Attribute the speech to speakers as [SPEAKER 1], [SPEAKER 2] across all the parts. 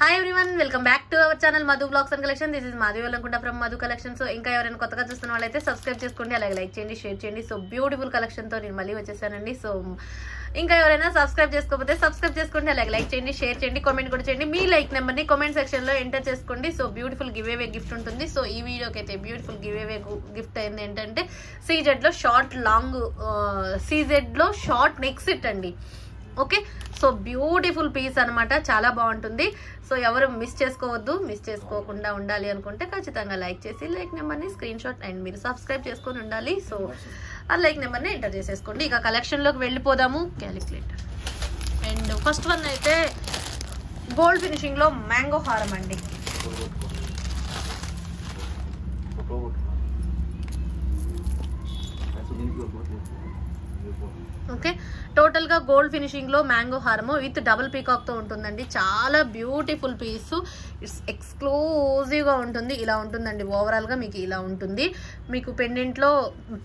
[SPEAKER 1] Hi everyone, welcome back to our channel Madhu blogs and collection. This is Madhavi అనుకుంటా from Madhu collection. So ఇంకా ఎవరైనా కొత్తగా చూస్తున్న వాళ్ళైతే సబ్స్క్రైబ్ చేసుకోండి, అలాగే లైక్ చేయండి, షేర్ చేయండి. సో బ్యూటిఫుల్ కలెక్షన్ తో నేను మళ్ళీ వచ్చేసానండి. సో ఇంకా ఎవరైనా సబ్స్క్రైబ్ చేసుకోకపోతే సబ్స్క్రైబ్ చేసుకోండి, అలాగే లైక్ చేయండి, షేర్ చేయండి, కామెంట్ కూడా చేయండి. మీ లైక్ నెంబర్ ని కామెంట్ సెక్షన్ లో ఎంటర్ చేసుకోండి. So beautiful give away gift ఉంటుంది. సో ఈ వీడియోకి అయితే బ్యూటిఫుల్ గివ్ అవే గిఫ్ట్ అయింది ఏంటంటే సీజెడ్ లో షార్ట్ లాంగ్ సీజెడ్ లో షార్ట్ నెక్ సెట్ అండి. ఓకే, సో బ్యూటిఫుల్ పీస్ అనమాట, చాలా బాగుంటుంది. సో ఎవరు మిస్ చేసుకోవద్దు. మిస్ చేసుకోకుండా ఉండాలి అనుకుంటే ఖచ్చితంగా లైక్ చేసి లైక్ నెంబర్ని స్క్రీన్ షాట్ అండ్ మీరు సబ్స్క్రైబ్ చేసుకొని ఉండాలి. సో ఆ లైక్ నెంబర్ని ఎంటర్ చేసేసుకోండి. ఇక కలెక్షన్లోకి వెళ్ళిపోదాము. క్యాలిక్యులేటర్ అండ్ ఫస్ట్ వన్ అయితే గోల్డ్ ఫినిషింగ్లో మ్యాంగో హారం అండి. ఓకే, టోటల్ గా గోల్డ్ ఫినిషింగ్ లో మ్యాంగో హారము విత్ డబుల్ పీకాక్ తో ఉంటుందండి. చాలా బ్యూటిఫుల్ పీస్, ఇట్స్ ఎక్స్క్లూజివ్ గా ఉంటుంది. ఇలా ఉంటుందండి, ఓవరాల్ గా మీకు ఇలా ఉంటుంది. మీకు పెండెంట్ లో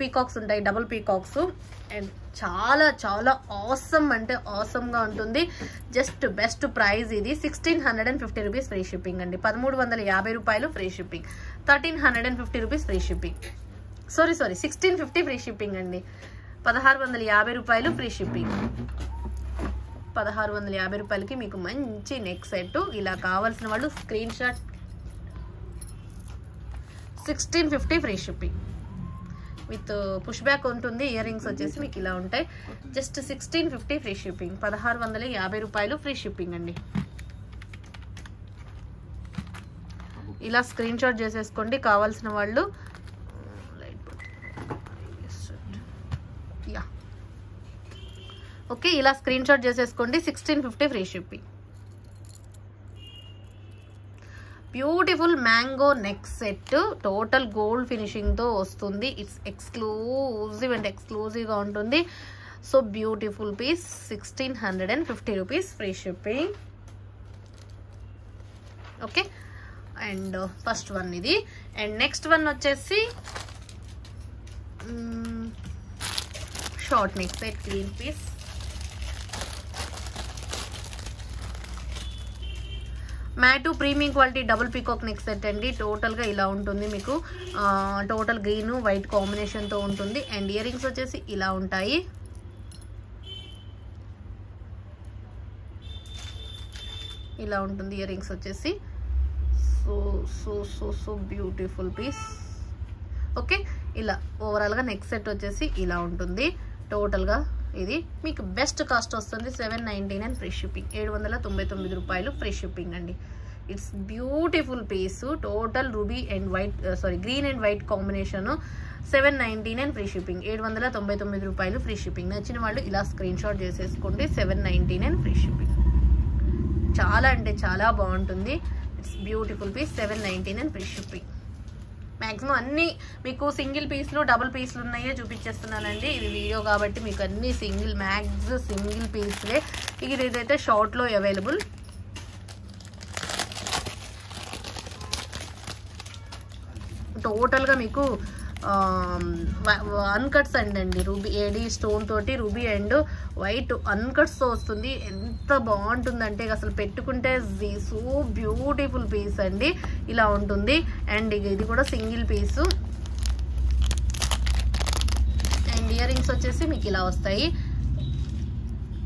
[SPEAKER 1] పీకాక్స్ ఉంటాయి, డబుల్ పీకాక్స్. అండ్ చాలా చాలా ఆసమ్ అంటే ఆసమ్ గా ఉంటుంది. జస్ట్ బెస్ట్ ప్రైస్ ఇది. 1650 రూపీస్ ఫ్రీ షిప్పింగ్ అండి. 1350 రూపాయలు free shipping. 1350 rupees free shipping. Sorry 1650 free shipping అండి. 1650 రూపాయలు ఫ్రీ షిప్పింగ్. 1650 రూపాయలకి మీకు మంచి నెక్ సెట్. ఇలా కావాల్సిన వాళ్ళు screen shot. 1650 free shipping with push back ఉంటుంది. ఇయర్ రింగ్స్ వచ్చేసి మీకు ఇలా ఉంటాయి. Just 1650 free shipping. 1650 రూపాయలు ఫ్రీ షిప్పింగ్ అండి. ఇలా స్క్రీన్ షాట్ చేసేసుకోండి కావాల్సిన వాళ్ళు. ఓకే, ఇలా స్క్రీన్ షాట్ చేసేసుకోండి. 1650 free shipping. Beautiful mango neck set, total gold finishing తో వస్తుంది. ఇట్స్ ఎక్స్క్లూజివ్ అండ్ ఎక్స్క్లూజివ్ గా ఉంటుంది. So beautiful piece. 1650 rupees free shipping. Okay, and first one ఇది. అండ్ నెక్స్ట్ వన్ వచ్చేసి short neck set green piece. Matte premium quality double peacock neck set అండి. టోటల్గా ఇలా ఉంటుంది మీకు. టోటల్ గ్రీన్ వైట్ కాంబినేషన్తో ఉంటుంది. అండ్ ఇయర్ రింగ్స్ వచ్చేసి ఇలా ఉంటాయి. ఇలా ఉంటుంది ఇయర్ రింగ్స్ వచ్చేసి. So so so so beautiful piece. Okay, ఇలా ఓవరాల్గా నెక్ సెట్ వచ్చేసి ఇలా ఉంటుంది. టోటల్గా ఇది మీకు బెస్ట్ కాస్ట్ వస్తుంది. 799 ఫ్రీ షిప్పింగ్. 799 రూపాయలు ఫ్రీ షిప్పింగ్ అండి. It's beautiful piece. Total ruby and white green and white combination. 799 free shipping. 799 రూపాయలు ఫ్రీ షిప్పింగ్. నచ్చిన వాళ్ళు ఇలా స్క్రీన్ షాట్ చేసేసుకోండి. 799 ఫ్రీ షిప్పింగ్. చాలా అంటే చాలా బాగుంటుంది. It's beautiful piece. 799 free shipping. Maximum అన్ని మీకు సింగిల్ పీస్లు డబుల్ పీస్లు ఉన్నాయో చూపించేస్తున్నానండి. ఇది వీడియో కాబట్టి మీకు అన్ని సింగిల్ పీస్లే. ఇదైతే షార్ట్లో అవైలబుల్. టోటల్గా మీకు అన్కట్స్ అండి. రూబీ ఏడి స్టోన్ తోటి రూబీ అండ్ వైట్ అన్కట్స్తో వస్తుంది. ఎంత బాగుంటుందంటే అసలు పెట్టుకుంటే సో బ్యూటిఫుల్ పీస్ అండి. ఇలా ఉంటుంది. అండ్ ఇది కూడా single piece. And ear rings వచ్చేసి మీకు ఇలా వస్తాయి.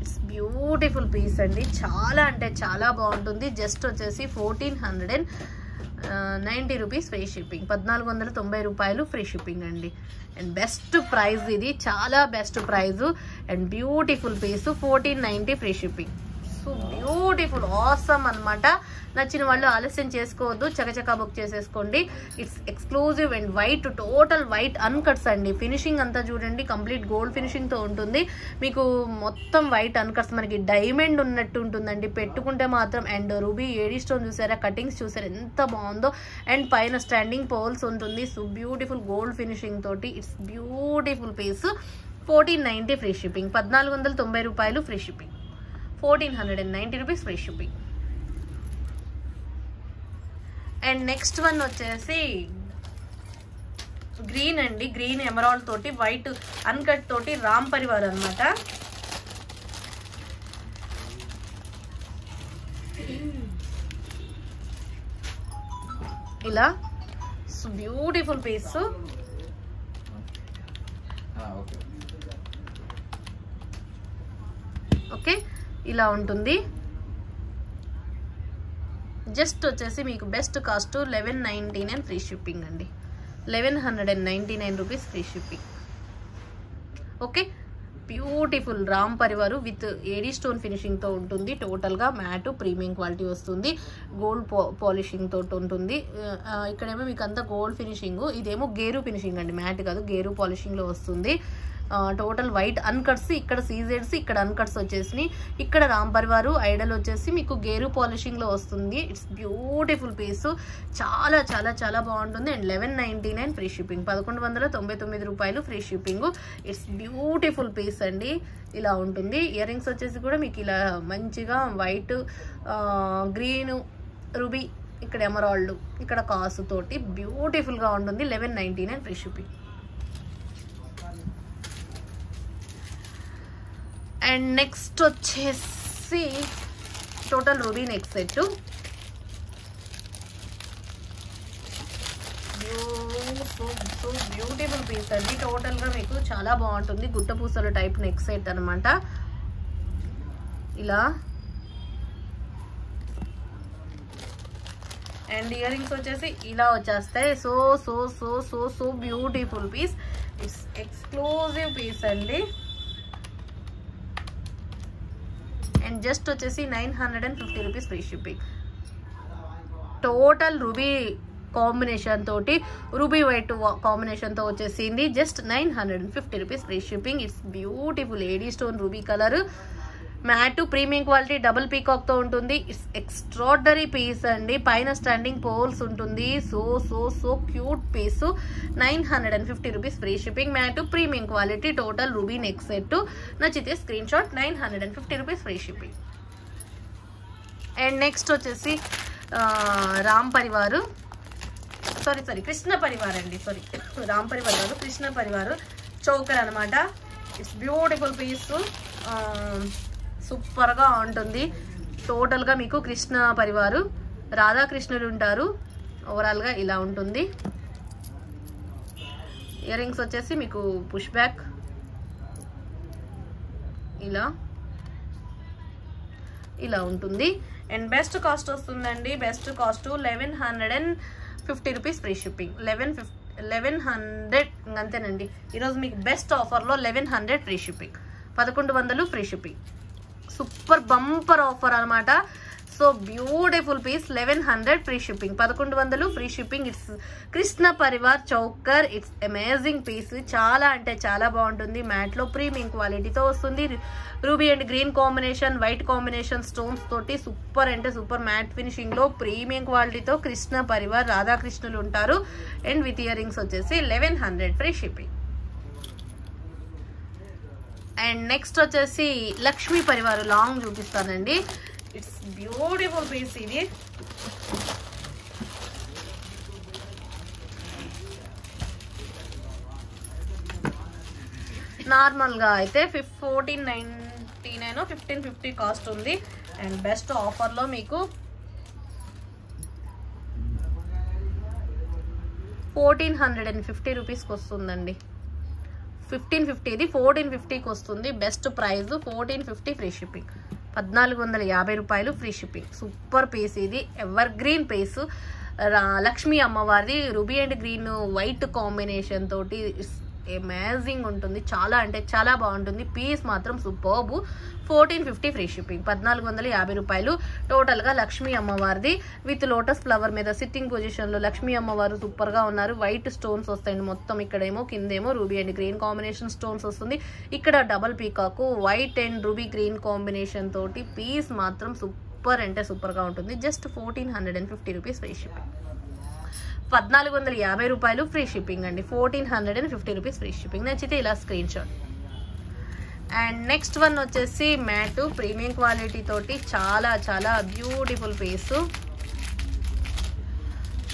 [SPEAKER 1] ఇట్స్ బ్యూటిఫుల్ పీస్ అండి. చాలా అంటే చాలా బాగుంటుంది. జస్ట్ వచ్చేసి 1490 రూపీస్ ఫ్రీ షిప్పింగ్. 1490 రూపాయలు ఫ్రీ షిప్పింగ్ అండి. అండ్ బెస్ట్ ప్రైస్ ఇది, చాలా best price. And beautiful piece. 1490 free shipping. So beautiful awesome అనమాట. నచ్చిన వాళ్ళు ఆలస్యం చేసుకోవద్దు, చకచకా బుక్ చేసేసుకోండి. It's exclusive and white, total white uncuts అండి. ఫినిషింగ్ అంతా చూడండి, కంప్లీట్ గోల్డ్ ఫినిషింగ్తో ఉంటుంది. మీకు మొత్తం వైట్ అన్కట్స్, మనకి డైమండ్ ఉన్నట్టు ఉంటుందండి పెట్టుకుంటే మాత్రం. అండ్ రూబీ ఏడీ స్టోన్ చూసారా, కటింగ్స్ చూసారా ఎంత బాగుందో. అండ్ పైన స్టాండింగ్ పోల్స్ ఉంటుంది. సో బ్యూటిఫుల్ గోల్డ్ ఫినిషింగ్ తోటి it's beautiful piece. 1490 free shipping. 1490 రూపాయలు free shipping. 1490 rupees free shipping. And next one వచ్చేసి గ్రీన్ అండి. గ్రీన్ ఎమరాల్డ్ తోటి వైట్ అన్కట్ తోటి రామ్ పరివార్ అనమాట. ఇలా బ్యూటిఫుల్ పీస్. ఓకే, ఇలా ఉంటుంది. జస్ట్ వచ్చేసి మీకు బెస్ట్ కాస్ట్ 1199 ఫ్రీ షిప్పింగ్ అండి. 1199 rupees free shipping. Okay, beautiful Ram పరివారు with AD stone finishing తో ఉంటుంది. టోటల్ గా మ్యాట్ ప్రీమియం క్వాలిటీ వస్తుంది. గోల్డ్ పాలిషింగ్ తోటి ఉంటుంది. ఇక్కడేమో మీకు అంతా గోల్డ్ ఫినిషింగ్, ఇదేమో గేరు ఫినిషింగ్ అండి, మ్యాట్ కాదు, గేరు పాలిషింగ్ లో వస్తుంది. టోటల్ వైట్ అన్కట్స్, ఇక్కడ సీజెడ్స్, ఇక్కడ అన్కట్స్ వచ్చేసి, ఇక్కడ రామ్ పరివారు ఐడల్ వచ్చేసి మీకు గేరు పాలిషింగ్ లో వస్తుంది. ఇట్స్ బ్యూటిఫుల్ పీస్, చాలా చాలా చాలా బాగుంటుంది. అండ్ 1199 ఫ్రీ షిప్పింగ్, 1199 రూపాయలు free shipping. It's beautiful piece అండి. ఇలా ఉంటుంది. ఇయర్ రింగ్స్ వచ్చేసి కూడా మీకు ఇలా మంచిగా వైట్, గ్రీన్, రూబీ, ఇక్కడ ఎమరాల్డ్, ఇక్కడ కాసు తోటి బ్యూటిఫుల్ గా ఉంటుంది. 1199 ఫ్రీ షిప్పింగ్. అండ్ నెక్స్ట్ వచ్చేసి total ruby neck set. Beautiful piece అండి. టోటల్ గా మీకు చాలా బాగుంటుంది. గుట్ట పూసల టైప్ నెక్ సెట్ అనమాట. ఇలా అండ్ ఇయర్ రింగ్స్ వచ్చేసి ఇలా వచ్చేస్తాయి. So so so so so beautiful piece. It's exclusive piece అండి. అండ్ జస్ట్ వచ్చేసి 950 rupees free shipping. Total ruby combination తోటి, రూబీ వైట్ కాంబినేషన్ తో వచ్చేసింది. Just 950 rupees free shipping. It's beautiful AD stone ruby colour, matte premium quality, double peacock తో ఉంటుంది. It's extraordinary piece అండి. పైన standing poles ఉంటుంది. So so so cute piece. 950 rupees free shipping. Matte premium quality, total ruby neck set. నచ్చితే screen shot. 950 rupees free shipping. And next వచ్చేసి Ram Parivar, sorry Krishna Parivar అండి, sorry Ram Parivar కాదు, Krishna Parivar choker అనమాట. ఇట్స్ బ్యూటిఫుల్ పీస్, సూపర్ గా ఉంటుంది. Total గా మీకు కృష్ణ పరివారు, రాధాకృష్ణులు ఉంటారు. ఓవరాల్ గా ఇలా ఉంటుంది. ఇయర్ రింగ్స్ వచ్చేసి మీకు పుష్ బ్యాక్, ఇలా ఉంటుంది. అండ్ బెస్ట్ కాస్ట్ వస్తుందండి. Best cost 1150 rupees free shipping. 1100 అంతేనండి. ఈరోజు మీకు బెస్ట్ ఆఫర్లో 1100 free shipping, 1100 free shipping. Super bumper offer అనమాట. So beautiful piece. 1100 free shipping, 1100 free shipping. It's Krishna Parivar choker. It's amazing piece. చాలా అంటే చాలా బాగుంటుంది. మ్యాట్ లో ప్రీమియం క్వాలిటీతో వస్తుంది. Ruby and green combination, white combination stones తోటి సూపర్ అంటే సూపర్ మ్యాట్ ఫినిషింగ్ లో ప్రీమియం క్వాలిటీతో కృష్ణ పరివార్ రాధాకృష్ణులు ఉంటారు. అండ్ విత్ ఇయర్ రింగ్స్ వచ్చేసి 1100 ఫ్రీ షిప్పింగ్. అండ్ నెక్స్ట్ వచ్చేసి లక్ష్మీ పరివారు లాంగ్ చూపిస్తానండి. It's beautiful piece. ఇది నార్మల్ గా అయితే 1499 1550 కాస్ట్ ఉంది. అండ్ బెస్ట్ ఆఫర్ లో మీకు 1450 రూపీస్కి వస్తుందండి. 1550 ఇది 1450కి వస్తుంది. బెస్ట్ ప్రైస్ 1450 ఫ్రీ షిప్పింగ్, 1450 రూపాయలు ఫ్రీ షిప్పింగ్. Super piece. ఇది ఎవర్ గ్రీన్ పీస్. లక్ష్మీ అమ్మవారి ruby and green white combination తోటి అమేజింగ్ ఉంటుంది. చాలా అంటే చాలా బాగుంటుంది. పీస్ మాత్రం సూపర్బ్. 1450 ఫ్రీ షిప్పింగ్, 1450 రూపాయలు. టోటల్ గా లక్ష్మీ అమ్మవారిది విత్ లోటస్ ఫ్లవర్ మీద సిట్టింగ్ పొజిషన్ లో లక్ష్మీ అమ్మవారు సూపర్ గా ఉన్నారు. వైట్ స్టోన్స్ వస్తాయండి మొత్తం. ఇక్కడేమో కిందేమో ruby and green combination stones వస్తుంది. ఇక్కడ double peacock white and ruby green combination తోటి పీస్ మాత్రం సూపర్ అంటే సూపర్ గా ఉంటుంది. జస్ట్ 1450 రూపీస్ ఫ్రీ షిప్పింగ్, 1450 రూపాయలు ఫ్రీ షిప్పింగ్ అండి. 1450 రూపీస్ ఫ్రీ షిప్పింగ్. నచ్చితే ఇలా screen shot. And next one వచ్చేసి మ్యాట్ ప్రీమియం క్వాలిటీ తోటి చాలా చాలా beautiful piece.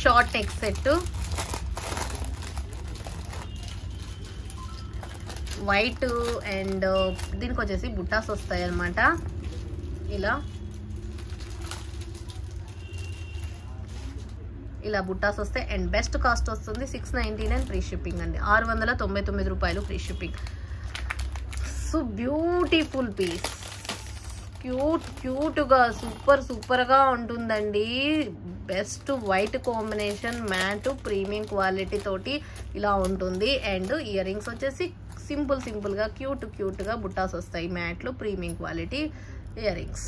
[SPEAKER 1] Short neck set, white and దీనికి వచ్చేసి బుట్టాస్ వస్తాయి అన్నమాట. ఇలా బుట్టాస్ వస్తాయి. అండ్ బెస్ట్ కాస్ట్ వస్తుంది 699 ఫ్రీ షిప్పింగ్ అండి, 699 రూపాయలు free shipping. So beautiful piece, క్యూట్గా సూపర్గా ఉంటుందండి. Best white combination, matte premium quality తోటి ఇలా ఉంటుంది. అండ్ ఇయర్ రింగ్స్ వచ్చేసి సింపుల్గా క్యూట్గా బుట్టాస్ వస్తాయి. మ్యాట్లో premium quality earrings.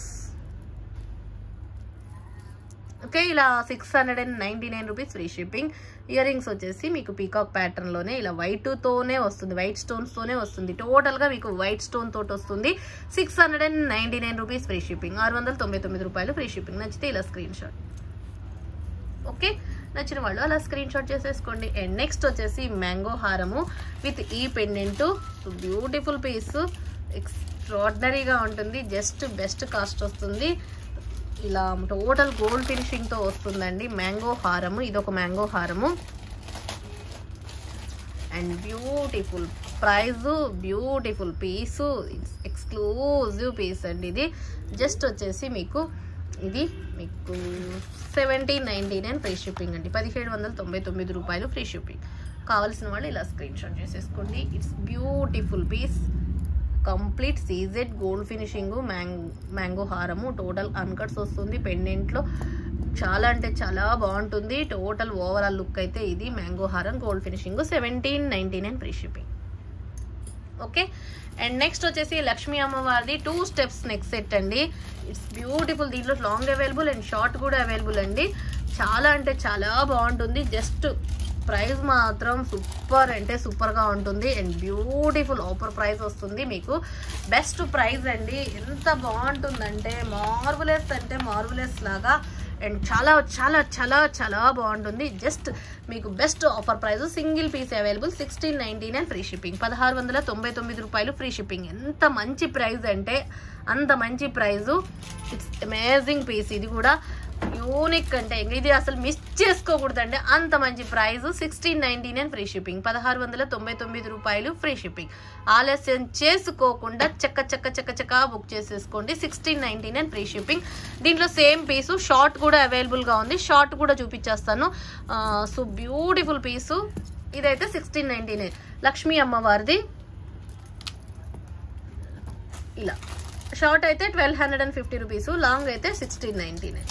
[SPEAKER 1] Okay, ఇలా 699 rupees free shipping. Earrings వచ్చేసి మీకు పీకాక్ ప్యాటర్న్ లోనే ఇలా వైట్తోనే వస్తుంది, వైట్ స్టోన్స్ తోనే వస్తుంది. టోటల్ గా మీకు వైట్ స్టోన్ తోటి వస్తుంది. 699 రూపీస్ ఫ్రీ షిప్పింగ్, 699 రూపాయలు ఫ్రీ షిప్పింగ్. నచ్చితే ఇలా స్క్రీన్ షాట్. ఓకే, నచ్చిన వాళ్ళు అలా స్క్రీన్ షాట్ చేసేసుకోండి. అండ్ నెక్స్ట్ వచ్చేసి మ్యాంగో హారము విత్ ఈ పెండెంట్. బ్యూటిఫుల్ పీస్, ఎక్స్ట్రాడినరీగా ఉంటుంది. జస్ట్ బెస్ట్ కాస్ట్ వస్తుంది. ఇలా టోటల్ గోల్డ్ ఫినిషింగ్ తో వస్తుందండి మ్యాంగో హారము. ఇది ఒక మ్యాంగో హారము. And beautiful price, beautiful piece, exclusive piece అండి. ఇది జస్ట్ వచ్చేసి మీకు 1799 ఫ్రీ షిప్పింగ్ అండి, 1799 రూపాయలు ఫ్రీ షిప్పింగ్. కావాల్సిన వాళ్ళు ఇలా స్క్రీన్ షాట్ చేసేసుకోండి. It's beautiful piece, complete CZ gold finishing mango హారము. టోటల్ అన్కట్స్ వస్తుంది పెండెంట్లో. చాలా అంటే చాలా బాగుంటుంది. టోటల్ ఓవరాల్ లుక్ అయితే ఇది మ్యాంగో హారం gold finishing, 1799 free shipping. Okay, and next వచ్చేసి లక్ష్మీ అమ్మవారిది 2 స్టెప్స్ నెక్ సెట్ అండి. It's beautiful. దీంట్లో లాంగ్ అవైలబుల్ అండ్ షార్ట్ కూడా అవైలబుల్ అండి. చాలా అంటే చాలా బాగుంటుంది. జస్ట్ ప్రైస్ మాత్రం సూపర్ అంటే సూపర్గా ఉంటుంది. అండ్ బ్యూటిఫుల్ ఆఫర్ ప్రైస్ వస్తుంది మీకు. బెస్ట్ ప్రైస్ అండి. ఎంత బాగుంటుందంటే మార్వెలస్ అంటే మార్వెలస్ లాగా. అండ్ చాలా చాలా చాలా చాలా బాగుంటుంది. జస్ట్ మీకు best offer price. Single piece available, 1699 free shipping, 1699 రూపాయలు ఫ్రీ షిప్పింగ్. ఎంత మంచి ప్రైస్ అంటే అంత మంచి ప్రైజు. It's amazing piece. ఇది కూడా యూనిక్ అంటే ఇది అసలు మిస్ చేసుకోకూడదండి, అంత మంచి ప్రైస్. 1699 ఫ్రీ షిప్పింగ్, 1699 రూపాయలు ఫ్రీ షిప్పింగ్. ఆలస్యం చేసుకోకుండా చక్క బుక్ చేసేసుకోండి. 1699 ఫ్రీ షిప్పింగ్. దీంట్లో సేమ్ పీసు షార్ట్ కూడా అవైలబుల్ గా ఉంది. షార్ట్ కూడా చూపించేస్తాను. సో బ్యూటిఫుల్ పీసు. ఇదైతే 1699 లక్ష్మీ అమ్మవారిది. ఇలా షార్ట్ అయితే 1250 రూపీస్, లాంగ్ అయితే 1699.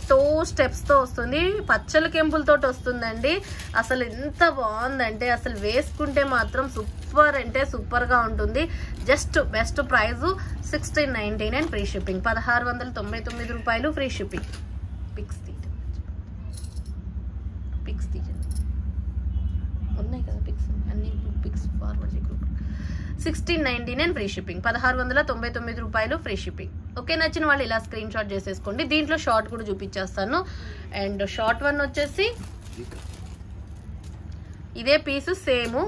[SPEAKER 1] 2 స్టెప్స్ తో వస్తుంది. పచ్చల కెంపులతో వస్తుందండి. అసలు ఎంత బాగుందంటే అసలు వేసుకుంటే మాత్రం సూపర్ అంటే సూపర్ గా ఉంటుంది. Just best price 1699 free shipping, 1699 రూపాయలు ఫ్రీ షిప్పింగ్. పిక్స్ ఉన్నాయి కదా, పిక్స్ అన్ని pics forward group. 1699 free shipping, 1699 రూపాయలు ఫ్రీ షిప్పింగ్. ఓకే, నచ్చిన వాళ్ళు ఇలా స్క్రీన్ షాట్ చేసేసుకోండి. దీంట్లో షార్ట్ కూడా చూపించేస్తాను. అండ్ షార్ట్ వన్ వచ్చేసి ఇదే piece same,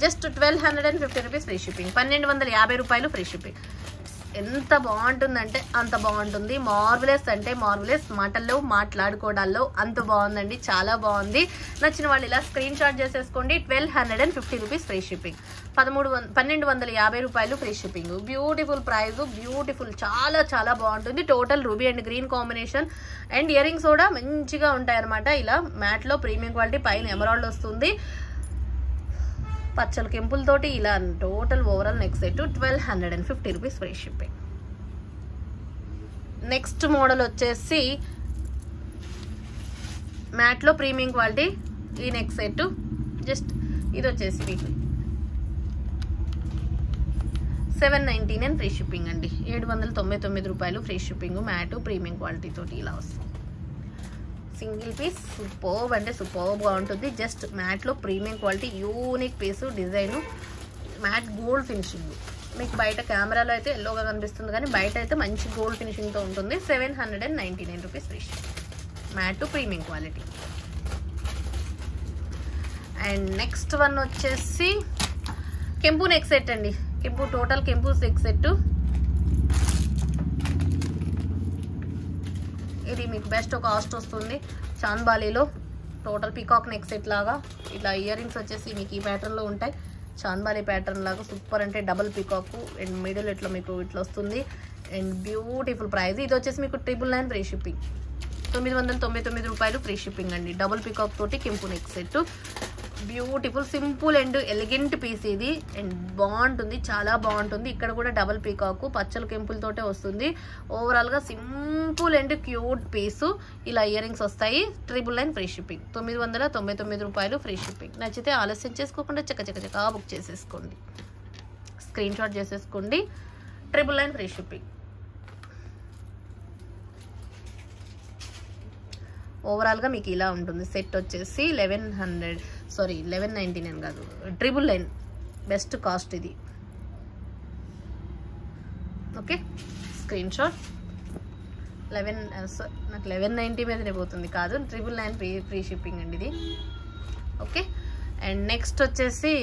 [SPEAKER 1] just 1250 rupees free shipping, 1250 రూపాయలు ఫ్రీ షిప్పింగ్. ఎంత బాగుంటుందంటే అంత బాగుంటుంది. మార్వెలస్ అంటే మార్వెలస్, మాటల్లో మాట్లాడుకోవడాల్లో అంత బాగుందండి. చాలా బాగుంది. నచ్చిన వాళ్ళు ఇలా స్క్రీన్ షాట్ చేసేసుకోండి. 1250 రూపీస్ ఫ్రీ షిప్పింగ్, 1250 రూపాయలు free shipping. Beautiful price, beautiful, చాలా చాలా బాగుంటుంది. Total ruby and green combination. And ear rings కూడా మంచిగా ఉంటాయి అనమాట. ఇలా మ్యాట్ లో ప్రీమియం క్వాలిటీ, పైన ఎమరాల్డ్ వస్తుంది. పచ్చల కెంపులతోటి ఇలా total overall neck set 1250 rupees free shipping. Next model వచ్చేసి మ్యాట్ లో ప్రీమియం క్వాలిటీ ఈ నెక్ సెట్. జస్ట్ ఇది వచ్చేసి మీకు 799 ఫ్రీ షిప్పింగ్ అండి, 799 రూపాయలు free shipping. Matte premium quality తోటి ఇలా వస్తుంది. సింగిల్ పీస్ సూపర్బ్ అంటే సూపర్బ్ గా ఉంటుంది. జస్ట్ మ్యాట్ లో premium quality unique piece. Design matte gold finishing. మీకు బయట కెమెరాలో అయితే ఎల్లోగా కనిపిస్తుంది, కానీ బయట అయితే మంచి గోల్డ్ ఫినిషింగ్ తో ఉంటుంది. 799 rupees free shipping, matte premium quality. And next one వచ్చేసి కెంపు నెక్ సెట్ అండి. కెంపు టోటల్ కెంపు నెక్ సెట్. ఇది మీకు బెస్ట్ కాస్ట్ వస్తుంది. చాంద్బాలీలో టోటల్ పీకాక్ నెక్ సెట్ లాగా ఇట్లా ఇయర్ రింగ్స్ వచ్చేసి మీకు ఈ ప్యాటర్న్ లో ఉంటాయి. చాంద్బాలీ ప్యాటర్న్ లాగా సూపర్ అంటే డబుల్ పీకాక్ అండ్ మిడిల్ ఇట్లా మీకు ఇట్లా వస్తుంది. And beautiful price. ఇది వచ్చేసి మీకు 999 ఫ్రీ షిప్పింగ్, 999 రూపాయలు ఫ్రీ షిప్పింగ్ అండి. డబుల్ పికాక్ తోటి కెంపు neck set, beautiful simple and elegant piece ఇది అండ్ బాగుంటుంది, చాలా బాగుంటుంది. ఇక్కడ కూడా డబుల్ పీకాక్ పచ్చల కెంపులతోటే వస్తుంది. ఓవరాల్గా సింపుల్ అండ్ క్యూట్ పీసు. ఇలా ఇయర్ రింగ్స్ వస్తాయి. 999 ఫ్రీ షిప్పింగ్, 999 రూపాయలు ఫ్రీ షిప్పింగ్. నచ్చితే ఆలస్యం చేసుకోకుండా చక్క బుక్ చేసేసుకోండి, స్క్రీన్ షాట్ చేసేసుకోండి. 999 ఫ్రీ షిప్పింగ్. ఓవరాల్గా మీకు ఇలా ఉంటుంది. సెట్ వచ్చేసి 1199 కాదు, 999 బెస్ట్ కాస్ట్ ఇది. Okay, screen shot. నాకు 1190 మీదనే పోతుంది, కాదు 999 ఫ్రీ షిప్పింగ్ అండి ఇది. ఓకే, అండ్ నెక్స్ట్ వచ్చేసి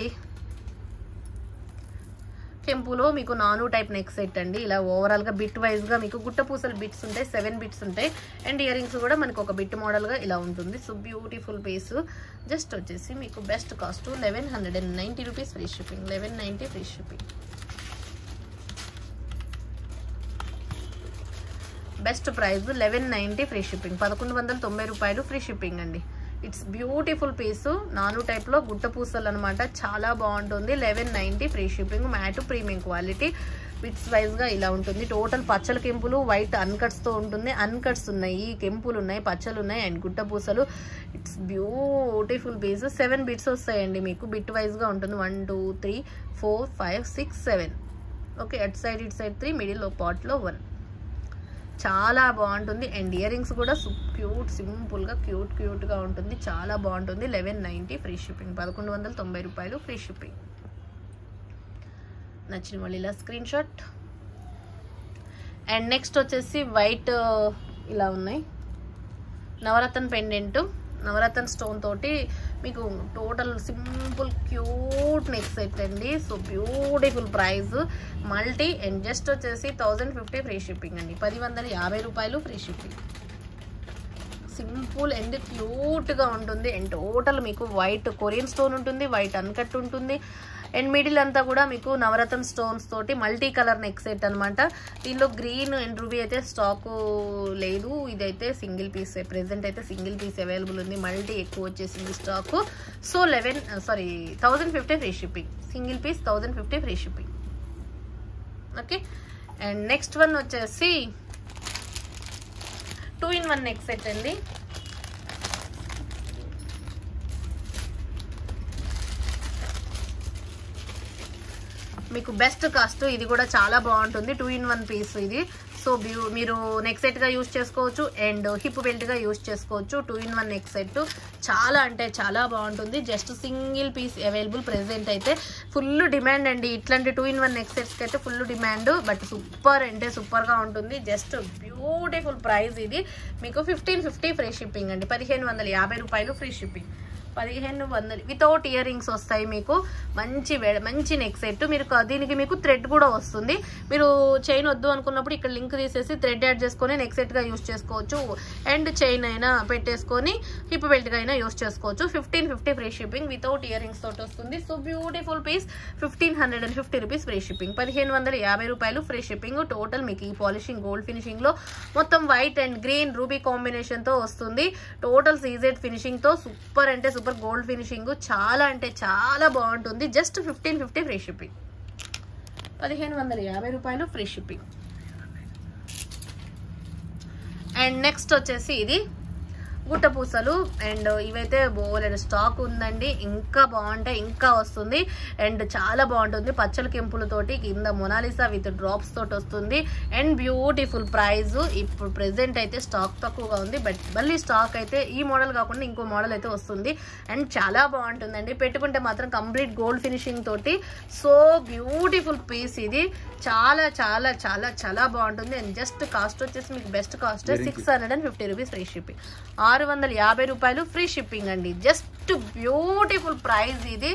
[SPEAKER 1] కెంపులో మీకు నాను టైప్ నెక్ సెట్ అండి. ఇలా ఓవరాల్గా బిట్ వైజ్గా మీకు గుట్ట పూసలు బిట్స్ ఉంటాయి, 7 బిట్స్ ఉంటాయి. అండ్ ఇయర్ రింగ్స్ కూడా మనకు ఒక బిట్ మోడల్గా ఇలా ఉంటుంది. So beautiful piece. జస్ట్ వచ్చేసి మీకు best cost 1190 rupees free shipping, 1190 free shipping. Best price 1190 free shipping, 1190 రూపాయలు ఫ్రీ షిప్పింగ్ అండి. ఇట్స్ బ్యూటిఫుల్ పీసు, నాను టైప్లో గుట్ట పూసలు అనమాట, చాలా బాగుంటుంది. 1190 free shipping. Matte premium quality, bits వైజ్గా ఇలా ఉంటుంది. టోటల్ పచ్చల కెంపులు వైట్ అన్కట్స్తో ఉంటుంది. అన్కట్స్ ఉన్నాయి, కెంపులు ఉన్నాయి, పచ్చలు ఉన్నాయి అండ్ గుట్ట పూసలు. It's beautiful piece. 7 బిట్స్ వస్తాయండి మీకు, బిట్ వైజ్గా ఉంటుంది. 1 2 3 4 5 6 7. Okay, at side it side 3, మిడిల్లో పాట్లో 1. చాలా బాగుంటుంది. అండ్ ఇయర్ రింగ్స్ కూడా క్యూట్, సింపుల్గా క్యూట్గా ఉంటుంది, చాలా బాగుంటుంది. 1190 ఫ్రీ షిప్పింగ్, 1190 రూపాయలు ఫ్రీ షిప్పింగ్. నచ్చిన వాళ్ళు ఇలా స్క్రీన్ షాట్. అండ్ నెక్స్ట్ వచ్చేసి వైట్ ఇలా ఉన్నాయి, నవరత్న పెండెంట్, నవరత్న స్టోన్ తోటి మీకు total simple cute neck set అండి. So beautiful price, multi. And just వచ్చేసి 1050 ఫ్రీ షిప్పింగ్ అండి, 1150 రూపాయలు ఫ్రీ షిప్పింగ్. సింపుల్ అండ్ క్యూట్గా ఉంటుంది. అండ్ టోటల్ మీకు వైట్ కొరియన్ స్టోన్ ఉంటుంది, వైట్ అన్కట్ ఉంటుంది. అండ్ మిడిల్ అంతా కూడా మీకు నవరత్న స్టోన్స్ తోటి మల్టీ కలర్ నెక్ సెట్ అనమాట. దీనిలో గ్రీన్ అండ్ రూబీ అయితే స్టాకు లేదు, ఇదైతే సింగిల్ పీస్, ప్రెసెంట్ అయితే సింగిల్ పీస్ అవైలబుల్ ఉంది. మల్టీ ఎక్కువ వచ్చేసింది stock. So 1050 free shipping, single piece 1050 free shipping. Okay, and next one వచ్చేసి 2-in-1 నెక్ సెట్ అండి. మీకు బెస్ట్ కాస్ట్. ఇది కూడా చాలా బాగుంటుంది, 2-in-1 పీస్ ఇది. సో మీరు నెక్ సెట్గా యూజ్ చేసుకోవచ్చు అండ్ హిప్ బెల్ట్గా యూజ్ చేసుకోవచ్చు. 2-in-1 నెక్ సెట్ చాలా అంటే చాలా బాగుంటుంది. Just single piece available present అయితే. ఫుల్ డిమాండ్ అండి ఇట్లాంటి 2-in-1 నెక్ సెట్స్కి అయితే, ఫుల్ డిమాండ్. బట్ సూపర్ అంటే సూపర్గా ఉంటుంది. జస్ట్ బ్యూటిఫుల్ ప్రైస్ ఇది. మీకు 1550 ఫ్రీ షిప్పింగ్ అండి, 1550 రూపాయలు free shipping. 1500 without ear rings వస్తాయి మీకు. మంచి నెక్ సెట్. మీరు దీనికి మీకు థ్రెడ్ కూడా వస్తుంది. మీరు చైన్ వద్దు అనుకున్నప్పుడు ఇక్కడ లింక్ తీసేసి థ్రెడ్ యాడ్ చేసుకొని నెక్ సెట్గా యూజ్ చేసుకోవచ్చు. అండ్ చైన్ అయినా పెట్టేసుకొని హిప్ బెల్ట్గా అయినా యూజ్ చేసుకోవచ్చు. 1550 free shipping, without earrings తోటి వస్తుంది. So beautiful piece, 1550 rupees free shipping, 1550 రూపాయలు ఫ్రీ షిప్పింగ్. టోటల్ మీకు ఈ పాలిషింగ్ గోల్డ్ ఫినిషింగ్ లో మొత్తం white and green ruby combination తో వస్తుంది. టోటల్ సీజెడ్ ఫినిషింగ్ తో సూపర్ అంటే సూపర్ గోల్డ్ ఫినిషింగ్, చాలా అంటే చాలా బాగుంటుంది. జస్ట్ 1550 ఫ్రీ షిప్పింగ్, 1550 రూపాయలు ఫ్రీ షిప్పింగ్. అండ్ నెక్స్ట్ వచ్చేసి ఇది గుట్ట పూసలు. అండ్ ఇవైతే బోలెడు స్టాక్ ఉందండి, ఇంకా బాగుంటాయి, ఇంకా వస్తుంది. అండ్ చాలా బాగుంటుంది. పచ్చల కెంపులతోటి కింద మొనాలిసా విత్ డ్రాప్స్ తోటి వస్తుంది. And beautiful price. ఇప్పుడు ప్రెసెంట్ అయితే స్టాక్ తక్కువగా ఉంది, బట్ మళ్ళీ స్టాక్ అయితే ఈ మోడల్ కాకుండా ఇంకో మోడల్ అయితే వస్తుంది. అండ్ చాలా బాగుంటుందండి, పెట్టుకుంటే మాత్రం కంప్లీట్ గోల్డ్ ఫినిషింగ్ తోటి. సో బ్యూటిఫుల్ పీస్ ఇది, చాలా చాలా చాలా చాలా బాగుంటుంది. అండ్ జస్ట్ కాస్ట్ వచ్చేసి మీకు best cost 650 rupees free shipping, 650 రూపాయలు ఫ్రీ షిప్పింగ్ అండి. జస్ట్ బ్యూటిఫుల్ ప్రైస్ ఇది.